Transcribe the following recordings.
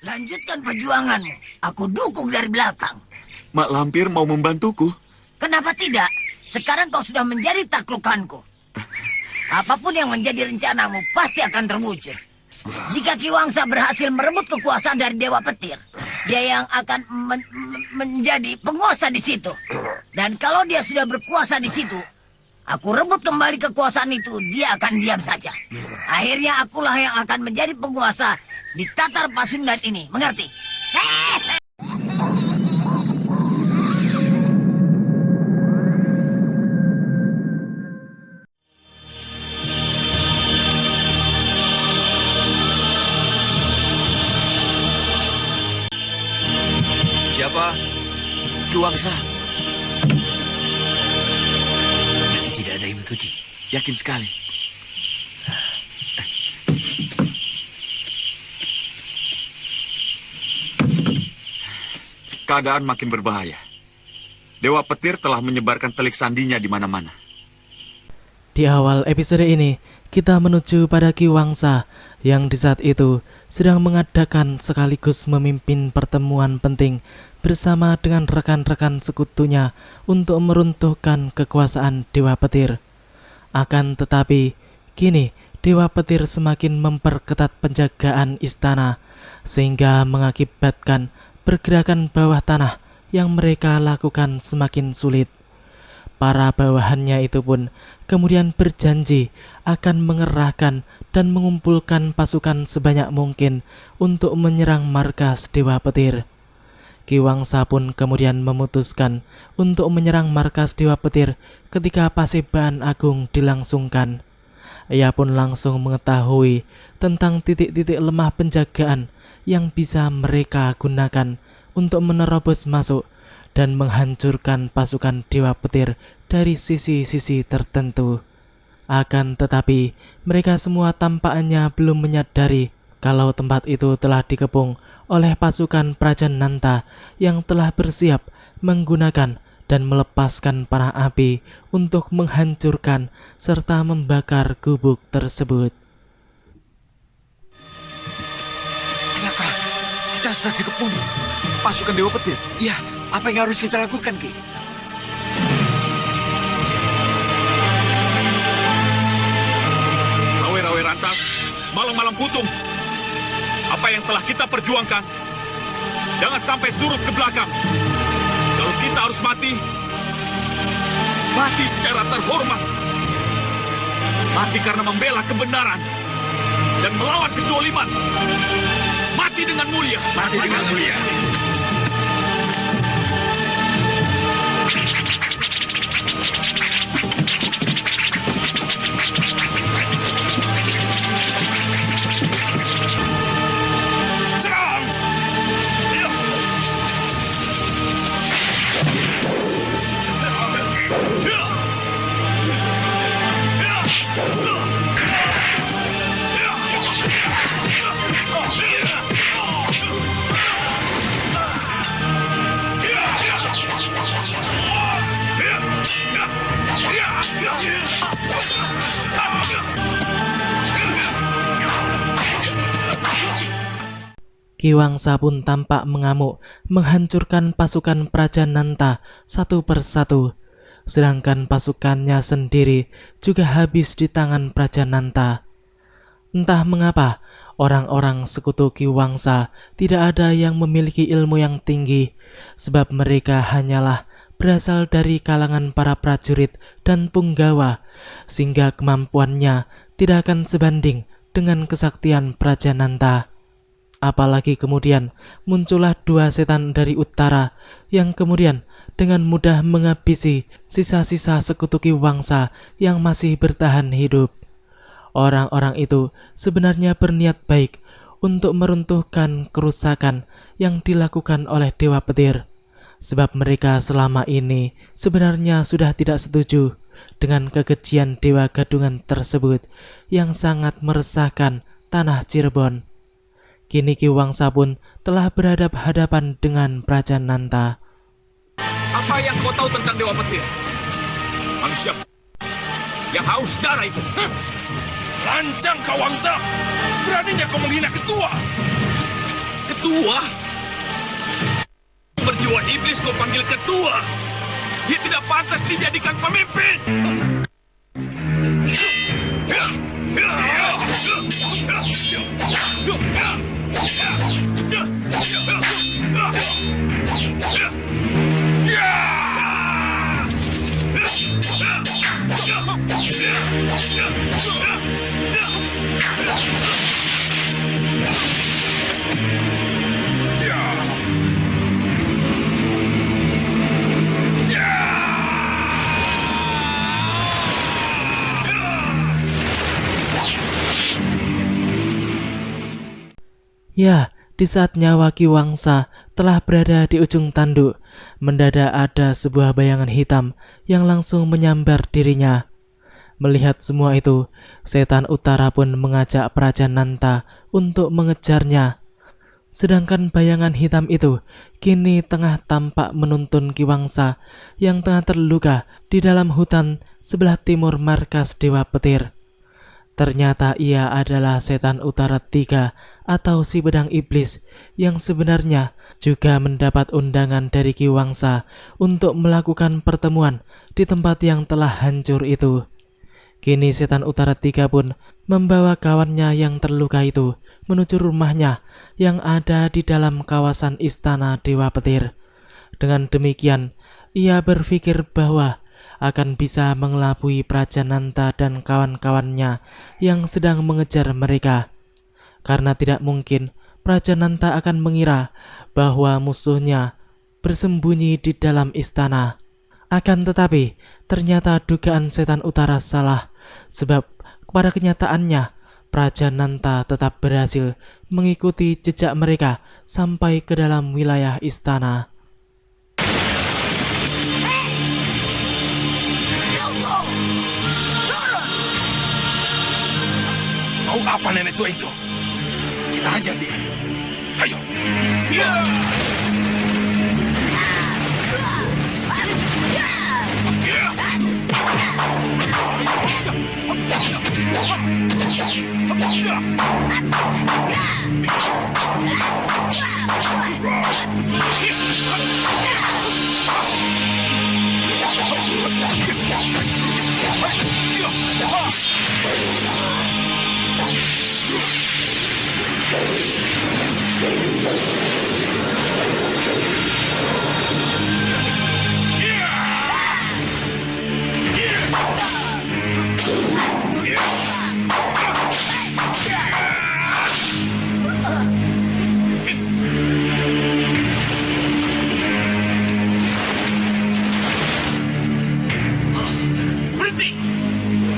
Lanjutkan perjuanganmu. Aku dukung dari belakang. Mak Lampir mau membantuku. Kenapa tidak? Sekarang kau sudah menjadi taklukanku. Apapun yang menjadi rencanamu pasti akan terwujud. Jika Ki Wangsa berhasil merebut kekuasaan dari Dewa Petir, dia yang akan menjadi penguasa di situ. Dan kalau dia sudah berkuasa di situ, aku rebut kembali kekuasaan itu, dia akan diam saja. Akhirnya akulah yang akan menjadi penguasa di Tatar Pasundan ini. Mengerti? Siapa? Ki Wangsa. Tidak ada yang mengikuti. Yakin sekali. Keadaan makin berbahaya. Dewa Petir telah menyebarkan telik sandinya di mana-mana. Di awal episode ini, kita menuju pada Ki Wangsa yang di saat itu sedang mengadakan sekaligus memimpin pertemuan penting bersama dengan rekan-rekan sekutunya untuk meruntuhkan kekuasaan Dewa Petir. Akan tetapi, kini Dewa Petir semakin memperketat penjagaan istana sehingga mengakibatkan pergerakan bawah tanah yang mereka lakukan semakin sulit. Para bawahannya itu pun kemudian berjanji akan mengerahkan dan mengumpulkan pasukan sebanyak mungkin untuk menyerang markas Dewa Petir. Ki Wangsa pun kemudian memutuskan untuk menyerang markas Dewa Petir ketika Paseban Agung dilangsungkan. Ia pun langsung mengetahui tentang titik-titik lemah penjagaan yang bisa mereka gunakan untuk menerobos masuk dan menghancurkan pasukan Dewa Petir dari sisi-sisi tertentu. Akan tetapi, mereka semua tampaknya belum menyadari kalau tempat itu telah dikepung oleh pasukan Prajananta yang telah bersiap menggunakan dan melepaskan panah api untuk menghancurkan serta membakar gubuk tersebut. Celaka, kita sudah dikepung Pasukan Dewa Petir. Ya, apa yang harus kita lakukan, Ki? Rawe-rawe rantas, malang-malang putung. Apa yang telah kita perjuangkan, jangan sampai surut ke belakang. Kalau kita harus mati, mati secara terhormat. Mati karena membela kebenaran dan melawan kezaliman. Mati dengan mulia. Mati dengan mulia. Ki Wangsa pun tampak mengamuk menghancurkan pasukan Prajananta satu persatu, sedangkan pasukannya sendiri juga habis di tangan Prajananta. Entah mengapa, orang-orang sekutu Ki Wangsa tidak ada yang memiliki ilmu yang tinggi, sebab mereka hanyalah berasal dari kalangan para prajurit dan punggawa, sehingga kemampuannya tidak akan sebanding dengan kesaktian Prajananta. Apalagi kemudian muncullah dua setan dari utara yang kemudian dengan mudah menghabisi sisa-sisa sekutu Ki Wangsa yang masih bertahan hidup. Orang-orang itu sebenarnya berniat baik untuk meruntuhkan kerusakan yang dilakukan oleh Dewa Petir, sebab mereka selama ini sebenarnya sudah tidak setuju dengan kekejian Dewa Gadungan tersebut yang sangat meresahkan tanah Cirebon. Kini Ki Wangsa pun telah berhadap-hadapan dengan Prajananta. Apa yang kau tahu tentang Dewa Petir? Manusia yang haus darah itu. Lancang kau, Wangsa. Beraninya kau menghina ketua. Ketua? Berjiwa iblis kau panggil ketua? Dia tidak pantas dijadikan pemimpin. Ya, di saat nyawa Ki Wangsa telah berada di ujung tanduk, mendadak ada sebuah bayangan hitam yang langsung menyambar dirinya. Melihat semua itu, setan utara pun mengajak Prajananta untuk mengejarnya. Sedangkan bayangan hitam itu kini tengah tampak menuntun Ki Wangsa yang tengah terluka di dalam hutan sebelah timur markas Dewa Petir. Ternyata ia adalah setan utara 3 atau si pedang iblis yang sebenarnya juga mendapat undangan dari Ki Wangsa untuk melakukan pertemuan di tempat yang telah hancur itu. Kini setan utara 3 pun membawa kawannya yang terluka itu menuju rumahnya yang ada di dalam kawasan istana Dewa Petir. Dengan demikian, ia berpikir bahwa akan bisa mengelabui Prajananta dan kawan-kawannya yang sedang mengejar mereka. Karena tidak mungkin Prajananta akan mengira bahwa musuhnya bersembunyi di dalam istana. Akan tetapi, ternyata dugaan setan utara salah, sebab pada kenyataannya Prajananta tetap berhasil mengikuti jejak mereka sampai ke dalam wilayah istana. Tunggu! Turun! Mau apa nenek tua itu? Kita hajar dia. Ayo. Berhenti!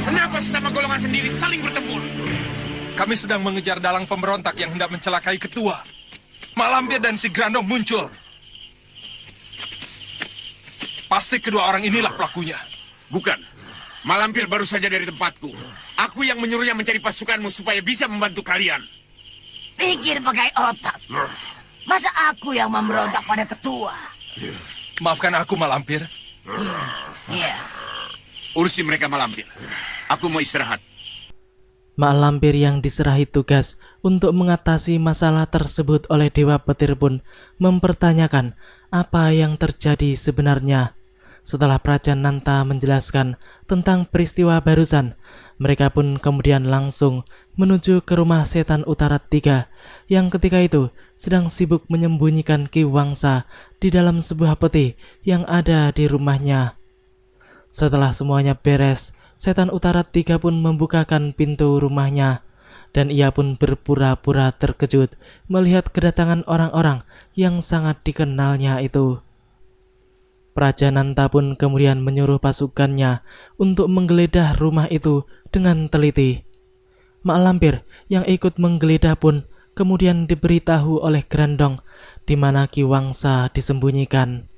Kenapa sesama golongan sendiri saling bertempur? Kami sedang mengejar dalang pemberontak yang hendak mencelakai ketua. Mak Lampir dan si Grandong muncul. Pasti kedua orang inilah pelakunya. Bukan. Malampir baru saja dari tempatku. Aku yang menyuruhnya mencari pasukanmu supaya bisa membantu kalian. Pikir pakai otak. Masa aku yang memberontak pada ketua? Maafkan aku, Mak Lampir. Iya. Urusi mereka Malampir. Aku mau istirahat. Mak Lampir yang diserahi tugas untuk mengatasi masalah tersebut oleh Dewa Petir pun mempertanyakan apa yang terjadi sebenarnya. Setelah Prajananta menjelaskan tentang peristiwa barusan, mereka pun kemudian langsung menuju ke rumah setan utara 3 yang ketika itu sedang sibuk menyembunyikan Ki Wangsa di dalam sebuah peti yang ada di rumahnya. Setelah semuanya beres, setan utara 3 pun membukakan pintu rumahnya dan ia pun berpura-pura terkejut melihat kedatangan orang-orang yang sangat dikenalnya itu. Prajananta pun kemudian menyuruh pasukannya untuk menggeledah rumah itu dengan teliti. Mak Lampir yang ikut menggeledah pun kemudian diberitahu oleh Grandong di mana Ki Wangsa disembunyikan.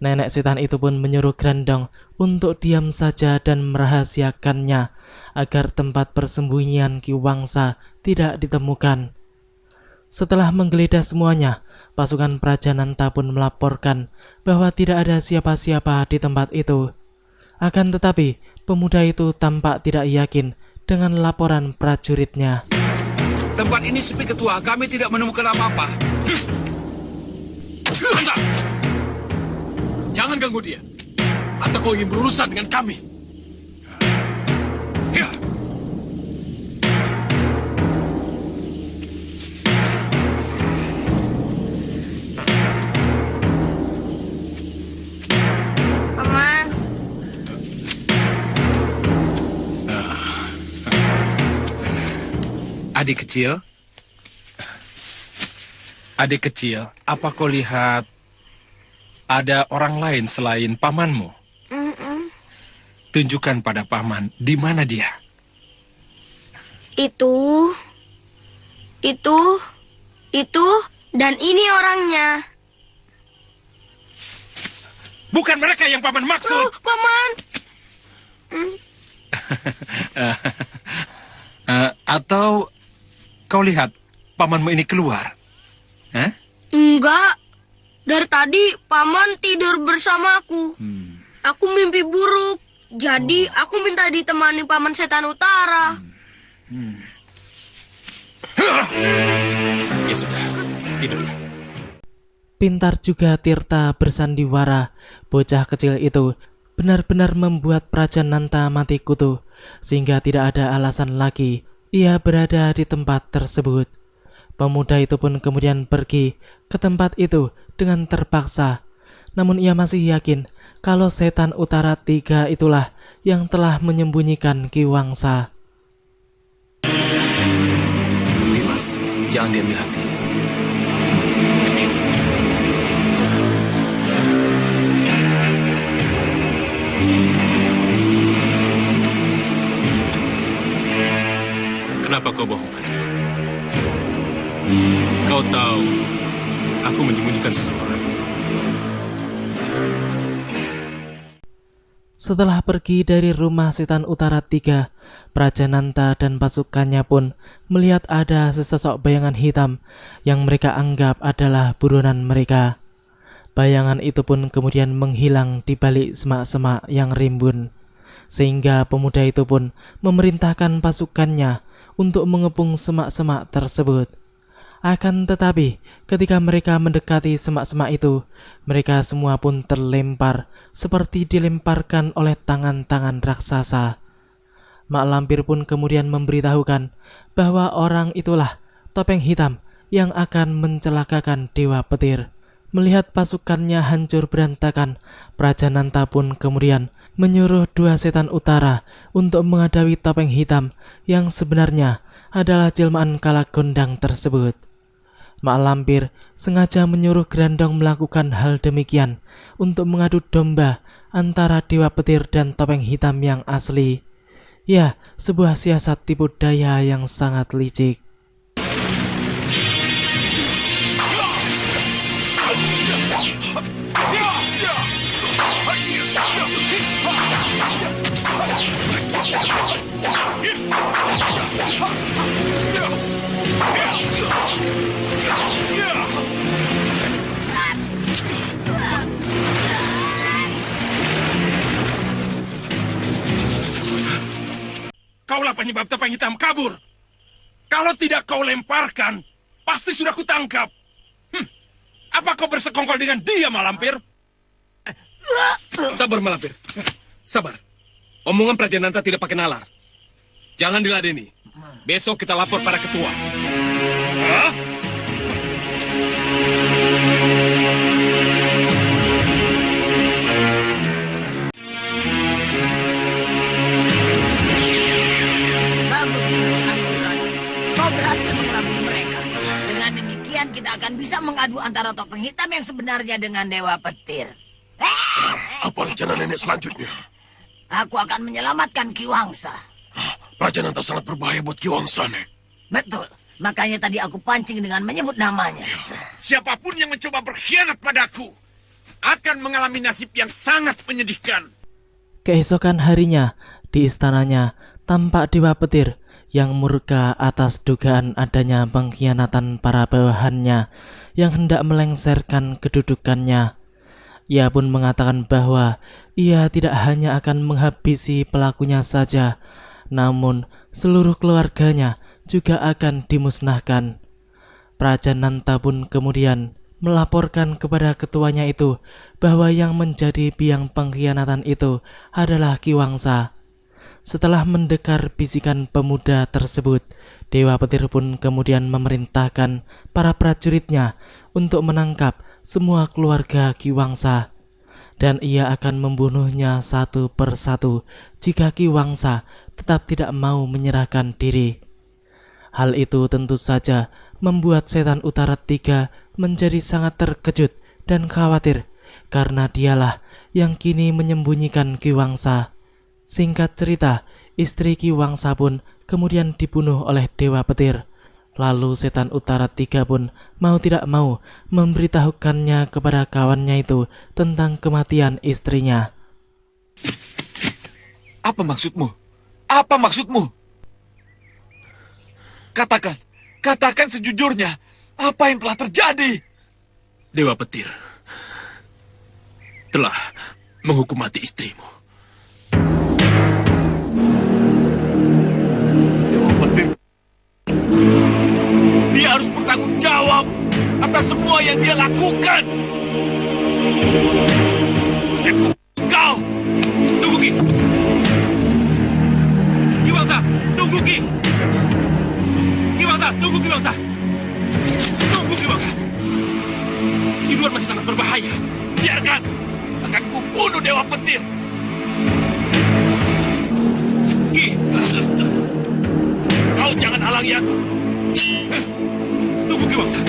Nenek setan itu pun menyuruh Grandong untuk diam saja dan merahasiakannya agar tempat persembunyian Ki Wangsa tidak ditemukan. Setelah menggeledah semuanya, pasukan Prajananta pun melaporkan bahwa tidak ada siapa-siapa di tempat itu. Akan tetapi, pemuda itu tampak tidak yakin dengan laporan prajuritnya. Tempat ini sepi ketua, kami tidak menemukan apa-apa. Berhenti! Jangan ganggu dia. Atau kau ingin berurusan dengan kami? Ya. Paman, Adik kecil. Adik kecil, apa kau lihat ada orang lain selain pamanmu? Tunjukkan pada paman, di mana dia? itu, dan ini orangnya. Bukan mereka yang paman maksud. Paman, Atau kau lihat pamanmu ini keluar? Hah? enggak. Dari tadi paman tidur bersamaku. Aku mimpi buruk. Jadi aku minta ditemani paman setan utara. Ya sudah, tidur. Pintar juga Tirta bersandiwara. Bocah kecil itu benar-benar membuat Prajananta mati kutu, sehingga tidak ada alasan lagi ia berada di tempat tersebut. Pemuda itu pun kemudian pergi ke tempat itu dengan terpaksa. Namun ia masih yakin kalau setan utara 3 itulah yang telah menyembunyikan Ki Wangsa. Dimas, jangan diambil hati. Kenapa kau bohong tadi? Kau tahu aku menyembunyikan seseorang. Setelah pergi dari rumah setan utara 3, Prajananta dan pasukannya pun melihat ada sesosok bayangan hitam yang mereka anggap adalah buronan mereka. Bayangan itu pun kemudian menghilang di balik semak-semak yang rimbun, sehingga pemuda itu pun memerintahkan pasukannya untuk mengepung semak-semak tersebut. Akan tetapi, ketika mereka mendekati semak-semak itu, mereka semua pun terlempar seperti dilemparkan oleh tangan-tangan raksasa. Mak Lampir pun kemudian memberitahukan bahwa orang itulah topeng hitam yang akan mencelakakan Dewa Petir. Melihat pasukannya hancur berantakan, Prajananta pun kemudian menyuruh 2 setan utara untuk menghadapi topeng hitam yang sebenarnya adalah jelmaan Kalagondang tersebut. Mak Lampir sengaja menyuruh Grandong melakukan hal demikian untuk mengadu domba antara Dewa Petir dan topeng hitam yang asli. Ya, sebuah siasat tipu daya yang sangat licik. Kaulah penyebab topeng hitam kabur. Kalau tidak kau lemparkan, pasti sudah kutangkap. Apa kau bersekongkol dengan dia, Malampir? Sabar, Malampir. Sabar. Omongan Prajananta tidak pakai nalar. Jangan diladeni. Besok kita lapor pada ketua. Hah? Bagus pekerjaanmu, Grandong. Kau berhasil mengelabui mereka. Dengan demikian kita akan bisa mengadu antara topeng hitam yang sebenarnya dengan Dewa Petir. Apa rencana nenek selanjutnya? Aku akan menyelamatkan Ki Wangsa. Prajananta sangat berbahaya buat Ki Wangsa, Nek. Betul. Makanya tadi aku pancing dengan menyebut namanya. Siapapun yang mencoba berkhianat padaku akan mengalami nasib yang sangat menyedihkan. Keesokan harinya, di istananya tampak Dewa Petir yang murka atas dugaan adanya pengkhianatan para bawahannya yang hendak melengsarkan kedudukannya. Ia pun mengatakan bahwa ia tidak hanya akan menghabisi pelakunya saja, namun seluruh keluarganya juga akan dimusnahkan. Prajananta pun kemudian melaporkan kepada ketuanya itu bahwa yang menjadi biang pengkhianatan itu adalah Ki Wangsa. Setelah mendengar bisikan pemuda tersebut, Dewa Petir pun kemudian memerintahkan para prajuritnya untuk menangkap semua keluarga Ki Wangsa, dan ia akan membunuhnya satu persatu jika Ki Wangsa tetap tidak mau menyerahkan diri. Hal itu tentu saja membuat Setan Utara 3 menjadi sangat terkejut dan khawatir karena dialah yang kini menyembunyikan Ki Wangsa. Singkat cerita, istri Ki Wangsa pun kemudian dibunuh oleh Dewa Petir. Lalu Setan Utara 3 pun mau tidak mau memberitahukannya kepada kawannya itu tentang kematian istrinya. Apa maksudmu? Apa maksudmu? Katakan sejujurnya, apa yang telah terjadi? Dewa Petir telah menghukum mati istrimu. Dewa Petir, dia harus bertanggung jawab atas semua yang dia lakukan. Kau! Tunggu, Ki! Ki Wangsa, tunggu, Ki! Ki Wangsa, tunggu, Ki Wangsa! Tunggu, Ki Wangsa! Di luar masih sangat berbahaya. Biarkan, akan kubunuh Dewa Petir. Ki! Kau jangan halangi aku. Tunggu, Ki Wangsa!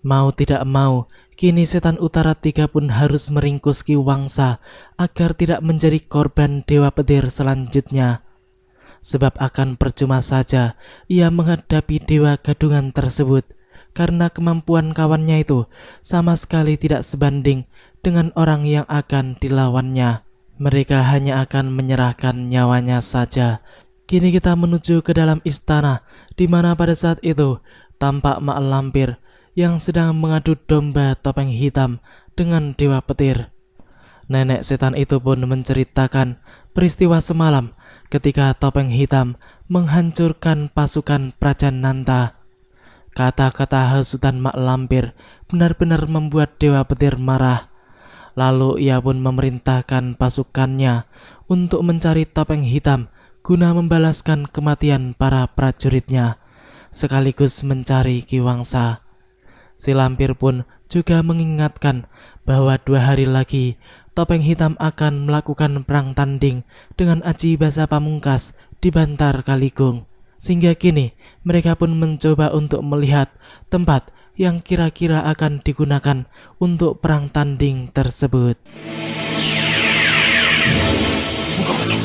Mau tidak mau, kini Setan Utara 3 pun harus meringkus Ki Wangsa agar tidak menjadi korban Dewa Petir selanjutnya. Sebab akan percuma saja ia menghadapi Dewa Gadungan tersebut, karena kemampuan kawannya itu sama sekali tidak sebanding dengan orang yang akan dilawannya. Mereka hanya akan menyerahkan nyawanya saja. Kini kita menuju ke dalam istana, di mana pada saat itu tampak Mak Lampir yang sedang mengadu domba topeng hitam dengan Dewa Petir. Nenek setan itu pun menceritakan peristiwa semalam ketika topeng hitam menghancurkan pasukan Prajananta. Kata-kata hasutan Mak Lampir benar-benar membuat Dewa Petir marah. Lalu ia pun memerintahkan pasukannya untuk mencari topeng hitam guna membalaskan kematian para prajuritnya, sekaligus mencari Ki Wangsa. Si Lampir pun juga mengingatkan bahwa 2 hari lagi topeng hitam akan melakukan perang tanding dengan Aji Basa Pamungkas di Bantar Kaligung. Sehingga kini mereka pun mencoba untuk melihat tempat yang kira-kira akan digunakan untuk perang tanding tersebut. Buka matamu.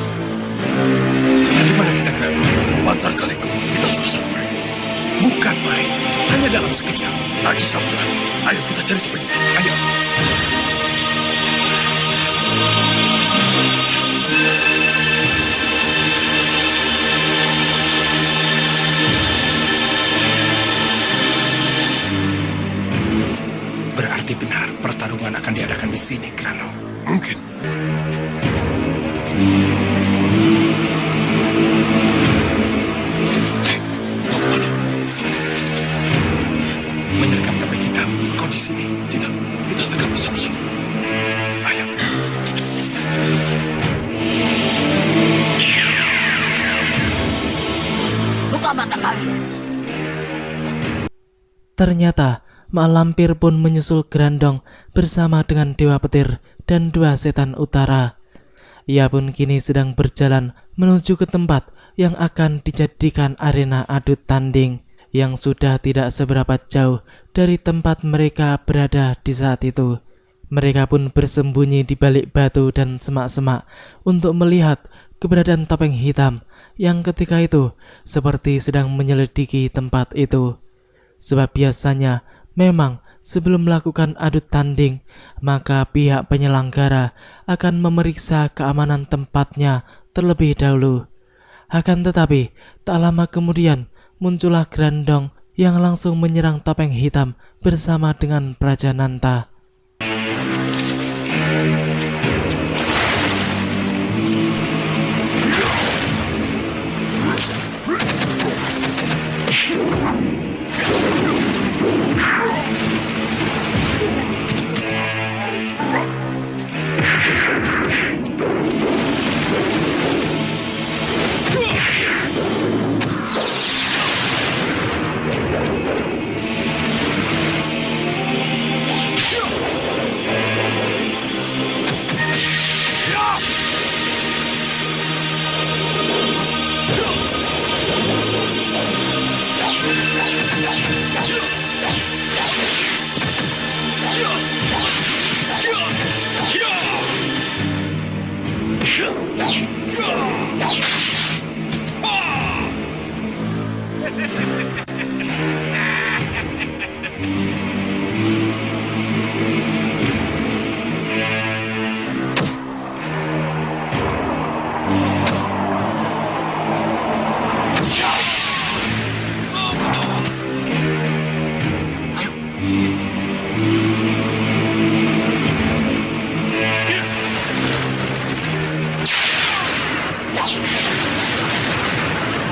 Di mana kita berada? Bantar Kaligung. Kita sudah sampai. Bukan main. Hanya dalam sekejap. Aji Samurai. Ayo kita cari topeng itu. Ayo. Berarti benar pertarungan akan diadakan di sini, Grano. Mungkin. Mau kemana? Menyergap topeng hitam. Kau di sini. Tidak. Kita sergap bersama-sama. Ayo. Buka mata kalian. Ternyata Mak Lampir pun menyusul Grandong bersama dengan Dewa Petir dan 2 setan utara. Ia pun kini sedang berjalan menuju ke tempat yang akan dijadikan arena adu tanding, yang sudah tidak seberapa jauh dari tempat mereka berada di saat itu. Mereka pun bersembunyi di balik batu dan semak-semak untuk melihat keberadaan topeng hitam yang ketika itu seperti sedang menyelidiki tempat itu. Sebab biasanya memang sebelum melakukan adu tanding, maka pihak penyelenggara akan memeriksa keamanan tempatnya terlebih dahulu. Akan tetapi, tak lama kemudian muncullah Grandong yang langsung menyerang topeng hitam bersama dengan Praja Nanta.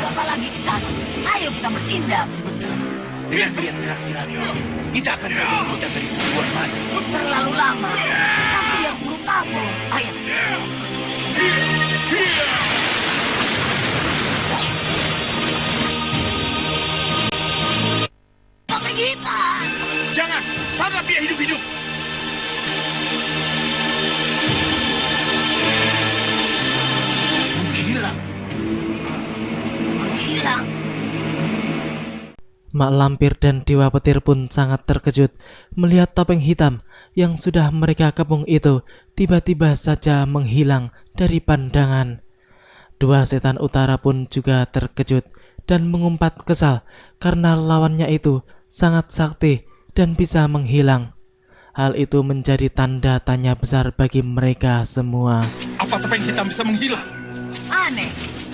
Apa lagi di sana? Ayo kita bertindak sebentar. Dengan melihat gerak silatnya, kita akan tahu kebutuhan dari perempuan mana. Terlalu lama. Nanti dia keburu kabur. Ayo. Topeng hitam. Jangan! Tangkap dia hidup-hidup! Menghilang. Menghilang. Mak Lampir dan Dewa Petir pun sangat terkejut melihat topeng hitam yang sudah mereka kepung itu tiba-tiba saja menghilang dari pandangan. Dua setan utara pun juga terkejut dan mengumpat kesal karena lawannya itu sangat sakti dan bisa menghilang. Hal itu menjadi tanda tanya besar bagi mereka semua. Apa topeng hitam bisa menghilang? Aneh.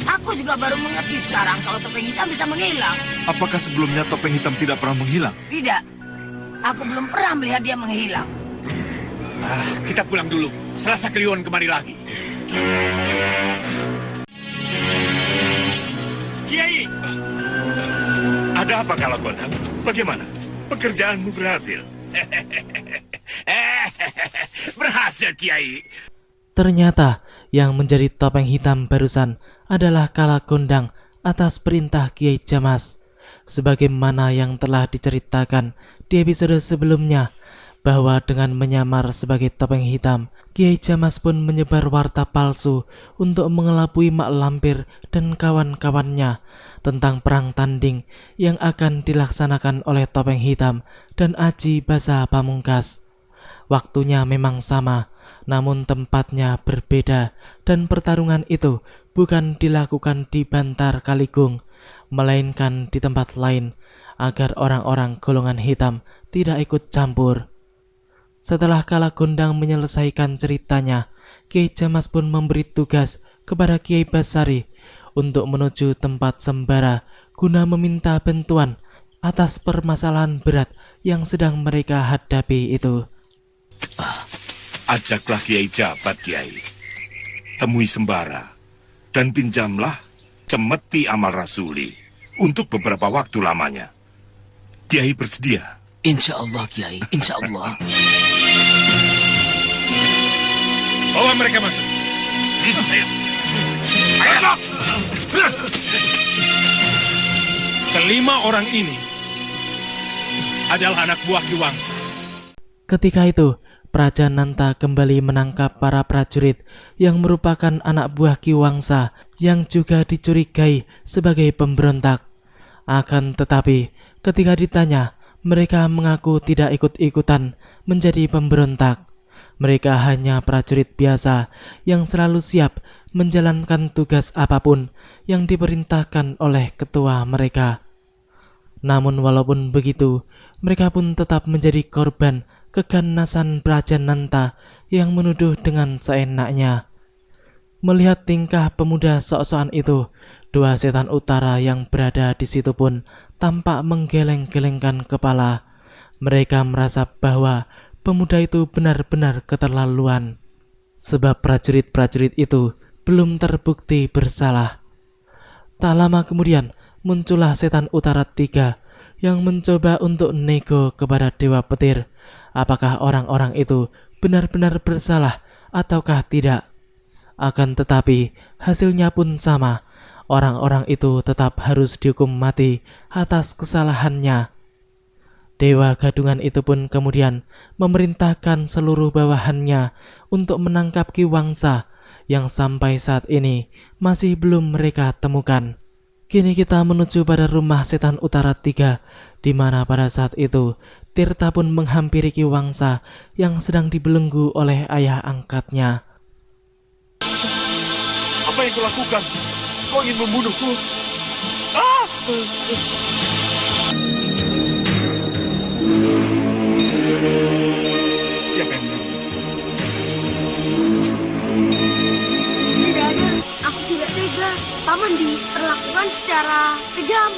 Aku juga baru mengerti sekarang kalau topeng hitam bisa menghilang. Apakah sebelumnya topeng hitam tidak pernah menghilang? Tidak. Aku belum pernah melihat dia menghilang. Kita pulang dulu. Selasa Kliwon kemari lagi. Kiai! Ada apa kalau Gondang? Bagaimana? Pekerjaanmu berhasil? Berhasil, Kiai. Ternyata yang menjadi topeng hitam barusan adalah Kala Gondang atas perintah Kiai Jamas. Sebagaimana yang telah diceritakan di episode sebelumnya, bahwa dengan menyamar sebagai topeng hitam, Kiai Jamas pun menyebar warta palsu untuk mengelabui Mak Lampir dan kawan-kawannya tentang perang tanding yang akan dilaksanakan oleh topeng hitam dan Aji Basa Pamungkas. Waktunya memang sama, namun tempatnya berbeda, dan pertarungan itu bukan dilakukan di Bantar Kaligung, melainkan di tempat lain, agar orang-orang golongan hitam tidak ikut campur. Setelah Kala Gondang menyelesaikan ceritanya, Kiai Jamas pun memberi tugas kepada Kiai Basari untuk menuju tempat sembara guna meminta bantuan atas permasalahan berat yang sedang mereka hadapi itu. Ajaklah Kiai Jabat, Kiai. Temui sembara dan pinjamlah cemeti amal rasuli untuk beberapa waktu lamanya. Kiai bersedia? Insya Allah, Kiai. Insya Allah. Bawa mereka masuk. Ayo. Ayo. Kelima orang ini adalah anak buah Ki Wangsa. Ketika itu, Praja Nanta kembali menangkap para prajurit yang merupakan anak buah Ki Wangsa yang juga dicurigai sebagai pemberontak. Akan tetapi, ketika ditanya, mereka mengaku tidak ikut-ikutan menjadi pemberontak. Mereka hanya prajurit biasa yang selalu siap menjalankan tugas apapun yang diperintahkan oleh ketua mereka. Namun walaupun begitu, mereka pun tetap menjadi korban keganasan Praja Nanta yang menuduh dengan seenaknya. Melihat tingkah pemuda sok-sokan itu, dua setan utara yang berada di situ pun tampak menggeleng-gelengkan kepala. Mereka merasa bahwa pemuda itu benar-benar keterlaluan, sebab prajurit-prajurit itu belum terbukti bersalah. Tak lama kemudian muncullah setan utara 3 yang mencoba untuk nego kepada Dewa Petir apakah orang-orang itu benar-benar bersalah ataukah tidak. Akan tetapi hasilnya pun sama, orang-orang itu tetap harus dihukum mati atas kesalahannya. Dewa Gadungan itu pun kemudian memerintahkan seluruh bawahannya untuk menangkap Ki Wangsa yang sampai saat ini masih belum mereka temukan. Kini kita menuju pada rumah setan utara 3, di mana pada saat itu Tirta pun menghampiri Ki Wangsa yang sedang dibelenggu oleh ayah angkatnya. Apa yang kau lakukan? Kau ingin membunuhku? Ah! Siapa yang menyuruh? Tidak ada, aku tidak tega. Paman diperlakukan secara kejam.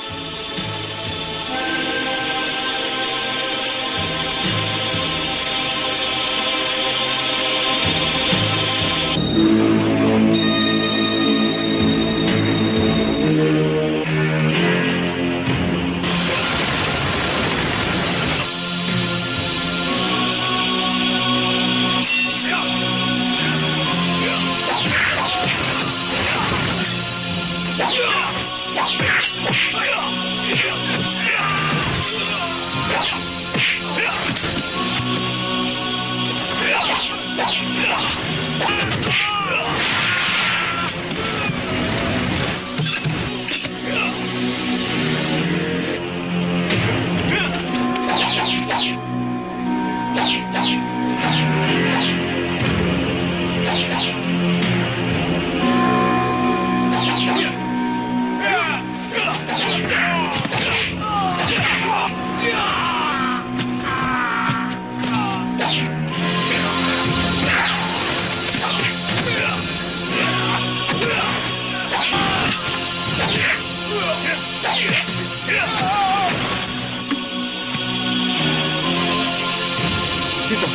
Sita!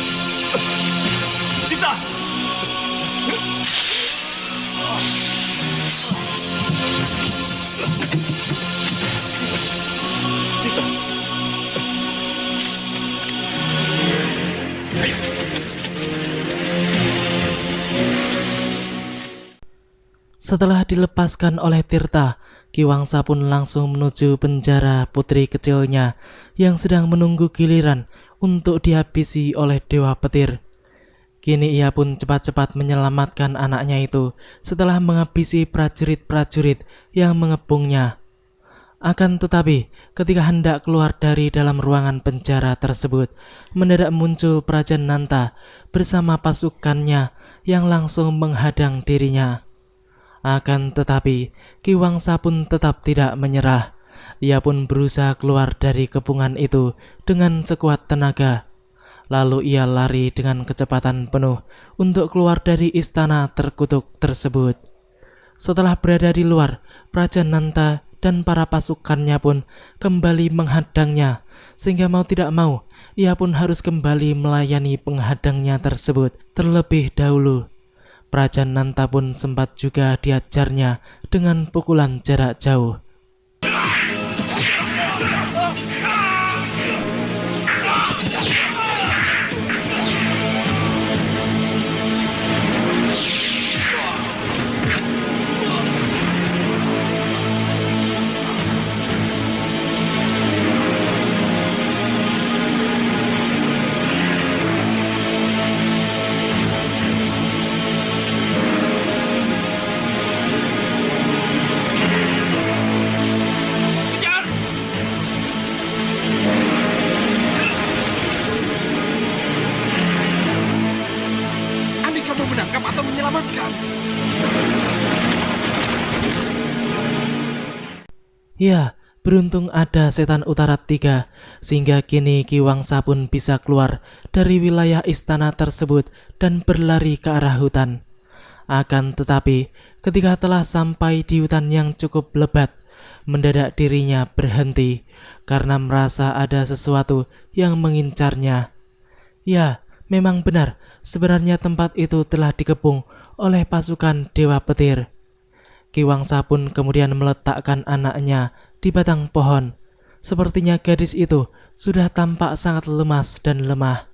Sita! Sita! Setelah dilepaskan oleh Tirta, Ki Wangsa pun langsung menuju penjara putri kecilnya yang sedang menunggu giliran untuk dihabisi oleh Dewa Petir. Kini ia pun cepat-cepat menyelamatkan anaknya itu setelah menghabisi prajurit-prajurit yang mengepungnya. Akan tetapi, ketika hendak keluar dari dalam ruangan penjara tersebut, mendadak muncul Praja Nanta bersama pasukannya yang langsung menghadang dirinya. Akan tetapi, Ki Wangsa pun tetap tidak menyerah. Ia pun berusaha keluar dari kepungan itu dengan sekuat tenaga. Lalu ia lari dengan kecepatan penuh untuk keluar dari istana terkutuk tersebut. Setelah berada di luar, Praja Nanta dan para pasukannya pun kembali menghadangnya, sehingga mau tidak mau, ia pun harus kembali melayani penghadangnya tersebut terlebih dahulu. Praja Nanta pun sempat juga diajarnya dengan pukulan jarak jauh. Ya, beruntung ada setan utara 3, sehingga kini Ki Wangsa pun bisa keluar dari wilayah istana tersebut dan berlari ke arah hutan. Akan tetapi, ketika telah sampai di hutan yang cukup lebat, Mendadak dirinya berhenti karena merasa ada sesuatu yang mengincarnya. Ya, memang benar, sebenarnya tempat itu telah dikepung oleh pasukan Dewa Petir. Ki Wangsa pun kemudian meletakkan anaknya di batang pohon. Sepertinya gadis itu sudah tampak sangat lemas dan lemah.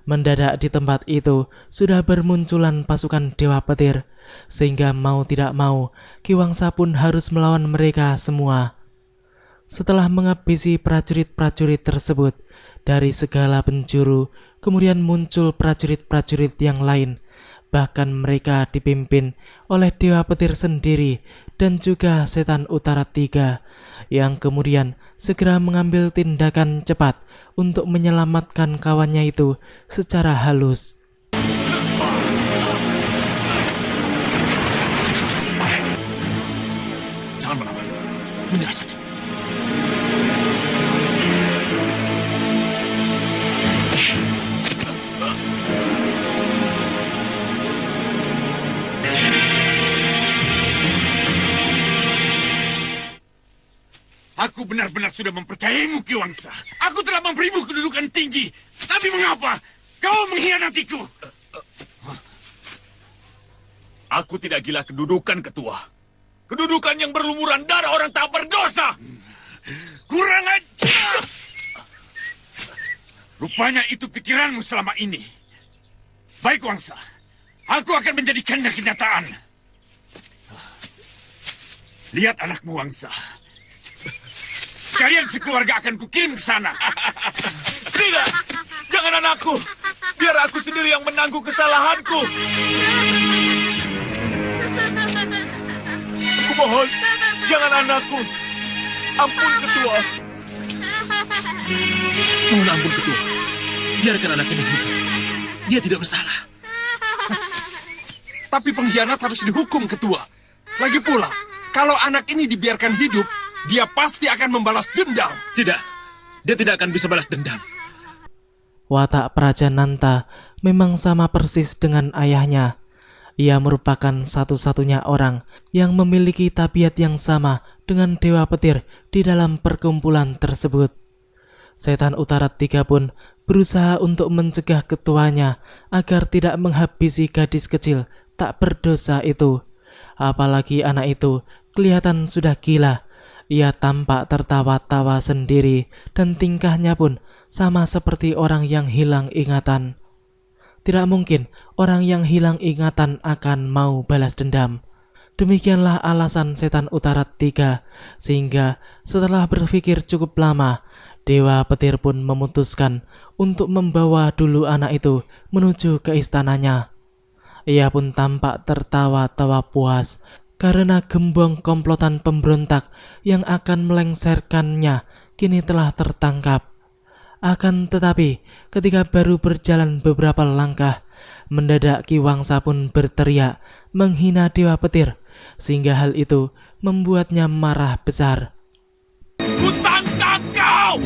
Mendadak di tempat itu sudah bermunculan pasukan Dewa Petir, sehingga mau tidak mau Ki Wangsa pun harus melawan mereka semua. Setelah menghabisi prajurit-prajurit tersebut, dari segala penjuru kemudian muncul prajurit-prajurit yang lain. Bahkan mereka dipimpin oleh Dewa Petir sendiri dan juga Setan Utara 3 yang kemudian segera mengambil tindakan cepat untuk menyelamatkan kawannya itu secara halus. Jangan melawan. Menyerah saja. Aku benar-benar sudah mempercayaimu, Ki Wangsa. Aku telah memberimu kedudukan tinggi. Tapi mengapa kau mengkhianatiku? Aku tidak gila kedudukan, Ketua. Kedudukan yang berlumuran darah orang tak berdosa. Kurang ajar! Rupanya itu pikiranmu selama ini. Baik, Wangsa. Aku akan menjadikannya kenyataan. Lihat anakmu, Wangsa. Kalian sekeluarga akan kukirim ke sana. Tidak! Jangan anakku! Biar aku sendiri yang menanggung kesalahanku. Kumohon, jangan anakku. Ampun, Ketua. Mohon ampun, Ketua. Biarkan anak ini hidup. Dia tidak bersalah. Tapi pengkhianat harus dihukum, Ketua. Lagi pula, kalau anak ini dibiarkan hidup, dia pasti akan membalas dendam. Tidak, dia tidak akan bisa balas dendam. Watak Praja Nanta memang sama persis dengan ayahnya. Ia merupakan satu-satunya orang yang memiliki tabiat yang sama dengan Dewa Petir di dalam perkumpulan tersebut. Setan Utara 3 pun berusaha untuk mencegah ketuanya agar tidak menghabisi gadis kecil tak berdosa itu. Apalagi anak itu kelihatan sudah gila. Ia tampak tertawa-tawa sendiri dan tingkahnya pun sama seperti orang yang hilang ingatan. Tidak mungkin orang yang hilang ingatan akan mau balas dendam. Demikianlah alasan Setan Utara 3, sehingga setelah berpikir cukup lama, Dewa Petir pun memutuskan untuk membawa dulu anak itu menuju ke istananya. Ia pun tampak tertawa-tawa puas karena gembong komplotan pemberontak yang akan melengsarkannya kini telah tertangkap. Akan tetapi, ketika baru berjalan beberapa langkah, mendadak Ki Wangsa pun berteriak menghina Dewa Petir, sehingga hal itu membuatnya marah besar. Ku tantang kau!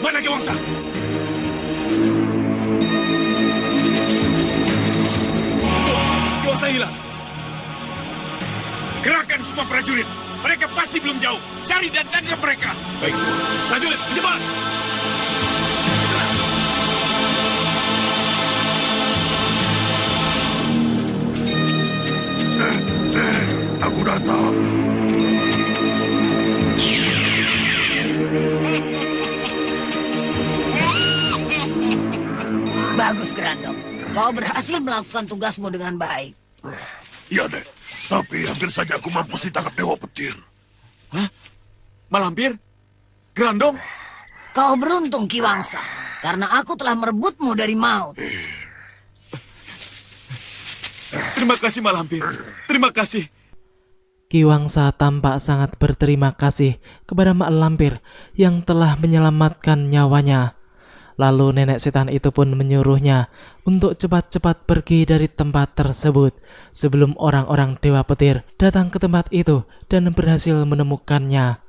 Mana Ki Wangsa? Ki Wangsa hilang. Kerahkan semua prajurit. Mereka pasti belum jauh. Cari dan tangkap mereka. Baik, prajurit, cepat! Aku datang. Bagus, Grandong. Kau berhasil melakukan tugasmu dengan baik. Ya, Dek. Tapi hampir saja aku mampus ditangkap Dewa Petir. Malampir? Grandong? Kau beruntung, Ki Wangsa, karena aku telah merebutmu dari maut. Terima kasih, Malampir. Terima kasih. Ki Wangsa tampak sangat berterima kasih kepada Mak Lampir yang telah menyelamatkan nyawanya. Lalu nenek setan itu pun menyuruhnya untuk cepat-cepat pergi dari tempat tersebut sebelum orang-orang Dewa Petir datang ke tempat itu dan berhasil menemukannya.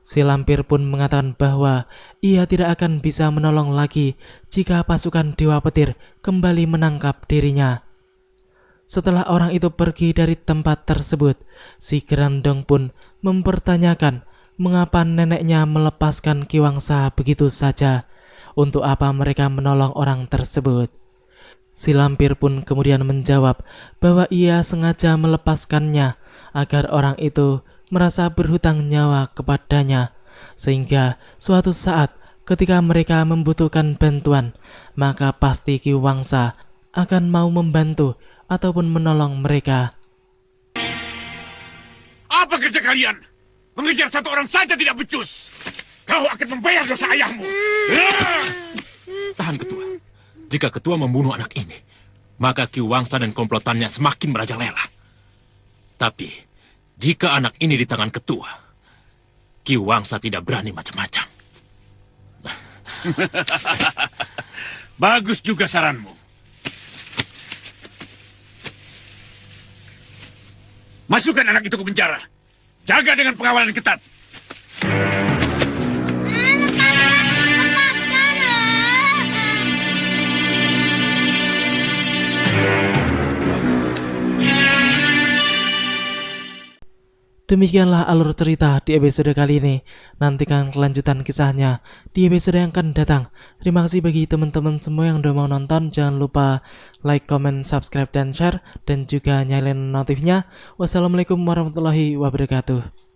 Si Lampir pun mengatakan bahwa ia tidak akan bisa menolong lagi jika pasukan Dewa Petir kembali menangkap dirinya. Setelah orang itu pergi dari tempat tersebut, si Grandong pun mempertanyakan mengapa neneknya melepaskan Ki Wangsa begitu saja. Untuk apa mereka menolong orang tersebut? Si Lampir pun kemudian menjawab bahwa ia sengaja melepaskannya agar orang itu merasa berhutang nyawa kepadanya, sehingga suatu saat ketika mereka membutuhkan bantuan, maka pasti Ki Wangsa akan mau membantu ataupun menolong mereka. Apa kerja kalian? Mengejar satu orang saja tidak becus. Kau akan membayar dosa ayahmu. Tahan, Ketua. Jika Ketua membunuh anak ini, maka Ki Wangsa dan komplotannya semakin merajalela. Tapi, jika anak ini di tangan Ketua, Ki Wangsa tidak berani macam-macam. Bagus juga saranmu. Masukkan anak itu ke penjara. Jaga dengan pengawalan ketat. Demikianlah alur cerita di episode kali ini. Nantikan kelanjutan kisahnya di episode yang akan datang. Terima kasih bagi teman-teman semua yang udah mau nonton. Jangan lupa like, comment, subscribe, dan share. Dan juga nyalain notifnya. Wassalamualaikum warahmatullahi wabarakatuh.